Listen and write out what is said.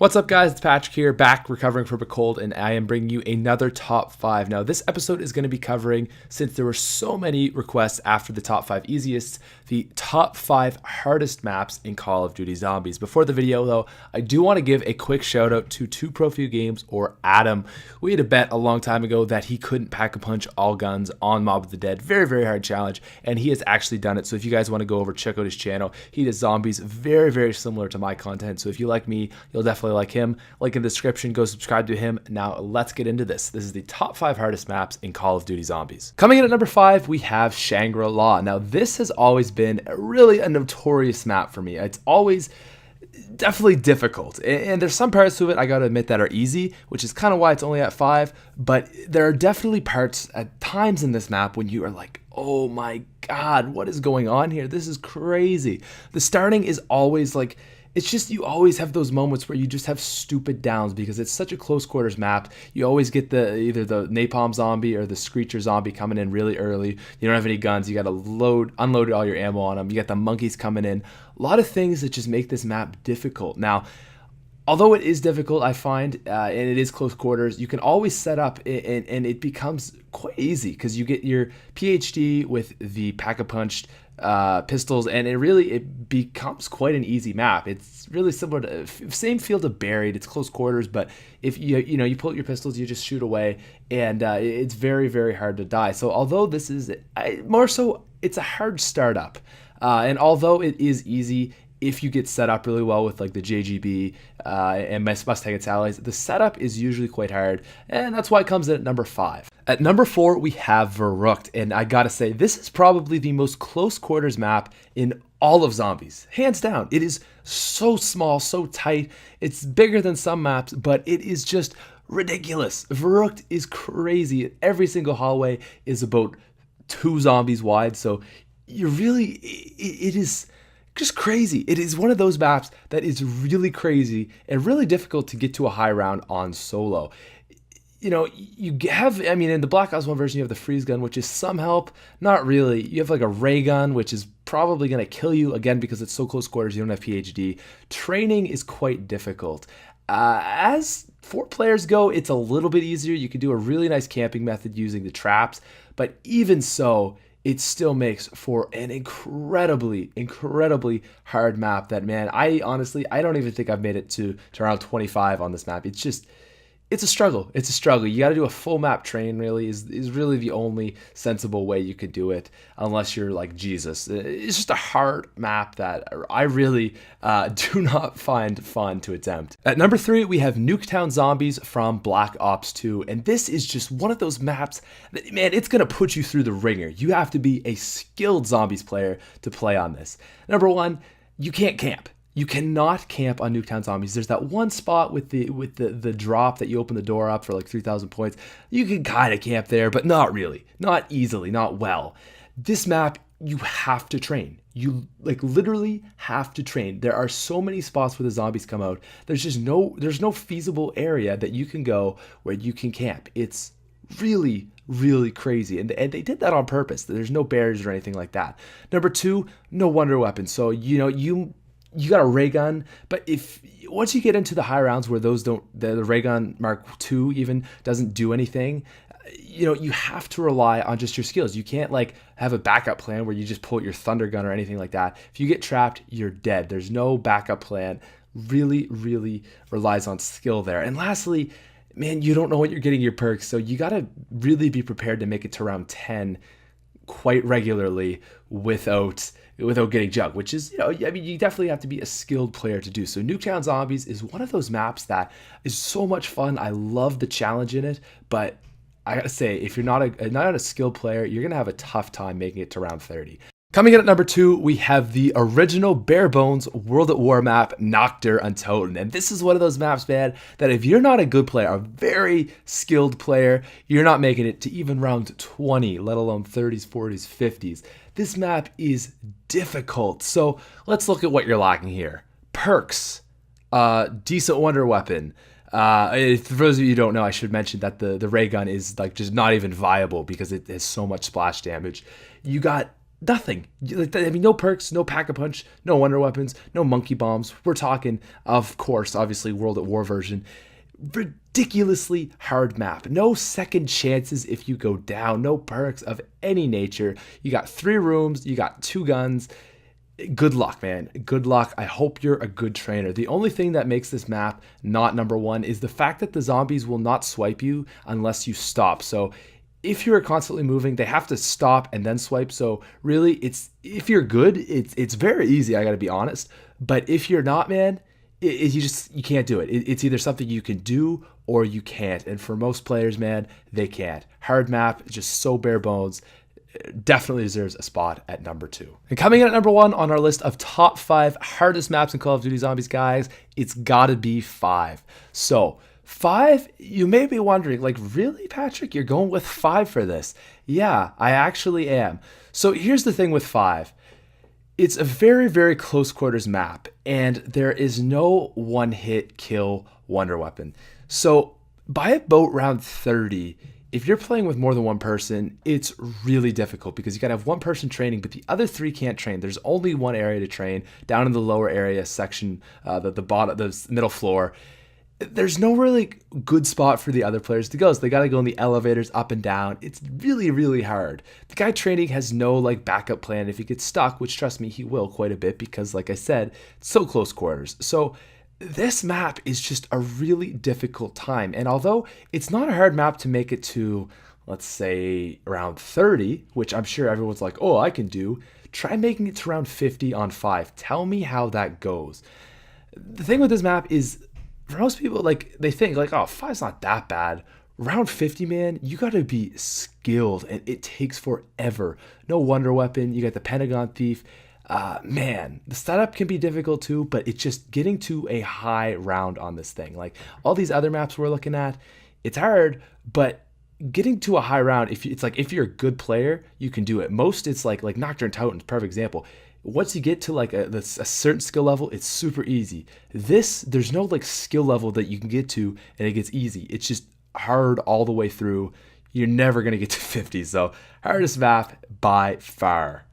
What's up, guys? It's Patrick here, back recovering from a cold, and I am bringing you another top 5. Now, this episode is going to be covering, since there were so many requests after the top 5 easiest, the top 5 hardest maps in Call of Duty Zombies. Before the video, though, I do want to give a quick shout out to 2Pro Games, or Adam. We had a bet a long time ago that he couldn't pack a punch all guns on Mob of the Dead. Very, very hard challenge, and he has actually done it. So if you guys want to go over, check out his channel. He does zombies very, very similar to my content. So if you like me, you'll definitely like him. Link in the description, go subscribe to him. Now let's get into this. This is the top 5 hardest maps in Call of Duty Zombies. Coming in at number 5, we have Shangri-La. Now this has always been really a notorious map for me. It's always definitely difficult, and there's some parts to it I gotta admit that are easy, which is kind of why it's only at 5, but there are definitely parts at times in this map when you are like, oh my god, what is going on here? This is crazy. The starting is always like, it's just, you always have those moments where you just have stupid downs because it's such a close quarters map. You always get either the napalm zombie or the screecher zombie coming in really early. You don't have any guns. You got to unload all your ammo on them. You got the monkeys coming in. A lot of things that just make this map difficult. Now, although it is difficult, I find, and it is close quarters, you can always set up, and it becomes quite easy because you get your PhD with the pack-a-punched pistols, and it becomes quite an easy map. It's really similar to same field of Buried. It's close quarters, but if you pull out your pistols, you just shoot away, and it's very, very hard to die. So although this is more so, it's a hard startup, and although it is easy if you get set up really well with like the JGB and Mustang its allies, the setup is usually quite hard, and that's why it comes in at number 5. At number 4, we have Verrückt, and I gotta say, this is probably the most close quarters map in all of Zombies, hands down. It is so small, so tight. It's bigger than some maps, but it is just ridiculous. Verrückt is crazy. Every single hallway is about 2 zombies wide, so it is just crazy. It is one of those maps that is really crazy and really difficult to get to a high round on solo. You have, in the Black Ops 1 version, you have the freeze gun, which is some help. Not really. You have like a ray gun, which is probably going to kill you, again, because it's so close quarters, you don't have PhD. Training is quite difficult. As 4 players go, it's a little bit easier. You can do a really nice camping method using the traps, but even so, it still makes for an incredibly, incredibly hard map that, man, I don't even think I've made it to around 25 on this map. It's a struggle. It's a struggle. You got to do a full map train, really, is really the only sensible way you could do it, unless you're like Jesus. It's just a hard map that I really do not find fun to attempt. At number 3, we have Nuketown Zombies from Black Ops 2, and this is just one of those maps that, man, it's going to put you through the ringer. You have to be a skilled Zombies player to play on this. Number 1, you can't camp. You cannot camp on Nuketown Zombies. There's that one spot with the drop that you open the door up for like 3,000 points. You can kind of camp there, but not really. Not easily, not well. This map, you have to train. You literally have to train. There are so many spots where the zombies come out. There's no feasible area that you can go where you can camp. It's really, really crazy, and they did that on purpose. There's no barriers or anything like that. Number 2, no wonder weapons. So you got a ray gun, but once you get into the high rounds where the ray gun Mark II even doesn't do anything, you have to rely on just your skills. You can't have a backup plan where you just pull out your thunder gun or anything like that. If you get trapped, you're dead. There's no backup plan. Really, really relies on skill there. And lastly, man, you don't know what you're getting your perks, so you got to really be prepared to make it to round 10 quite regularly without getting jugged, which is, you definitely have to be a skilled player to do. So Nuketown Zombies is one of those maps that is so much fun. I love the challenge in it, but I gotta say, if you're not a skilled player, you're gonna have a tough time making it to round 30. Coming in at number 2, we have the original bare bones World at War map, Nacht der Untoten. And this is one of those maps, man, that if you're not a good player, a very skilled player, you're not making it to even round 20, let alone 30s, 40s, 50s. This map is difficult. So let's look at what you're lacking here. Perks, decent wonder weapon. For those of you who don't know, I should mention that the ray gun is just not even viable because it has so much splash damage. You got nothing. I mean, no perks, no pack-a-punch, no wonder weapons, no monkey bombs. We're talking, of course, obviously World at War version. Ridiculously hard map. No second chances if you go down. No perks of any nature. You got 3 rooms. You got 2 guns. Good luck, man. Good luck. I hope you're a good trainer. The only thing that makes this map not number 1 is the fact that the zombies will not swipe you unless you stop. So if you're constantly moving, they have to stop and then swipe. So really, if you're good, it's very easy, I gotta be honest. But if you're not, man, you can't do it. It's either something you can do or you can't. And for most players, man, they can't. Hard map, just so bare bones. Definitely deserves a spot at number 2. And coming in at number 1 on our list of top 5 hardest maps in Call of Duty Zombies, guys, it's gotta be 5. So 5, you may be wondering, like, really, Patrick, you're going with 5 for this? Yeah, I actually am. So here's the thing with 5. It's a very, very close quarters map, and there is no one-hit kill wonder weapon. So by about round 30, if you're playing with more than one person, it's really difficult because you gotta have one person training, but the other 3 can't train. There's only one area to train, down in the lower area section, the bottom, the middle floor. There's no really good spot for the other players to go, so they gotta go in the elevators up and down. It's really, really hard. The guy training has no like backup plan if he gets stuck, which trust me, he will quite a bit because, like I said, it's so close quarters. So this map is just a really difficult time. And although it's not a hard map to make it to, let's say, around 30, which I'm sure everyone's like, oh, I can do, try making it to around 50 on 5. Tell me how that goes. The thing with this map is, for most people, like, they think, like, oh, 5's not that bad. Round 50, man, you gotta be skilled, and it takes forever. No wonder weapon, you got the Pentagon Thief. Man, the setup can be difficult too, but it's just getting to a high round on this thing. Like all these other maps we're looking at, it's hard, but getting to a high round, if you're a good player, you can do it. Most it's like Nocturne Totem's perfect example. Once you get to like a certain skill level, it's super easy. There's no like skill level that you can get to and it gets easy. It's just hard all the way through. You're never gonna get to 50. So hardest map by far.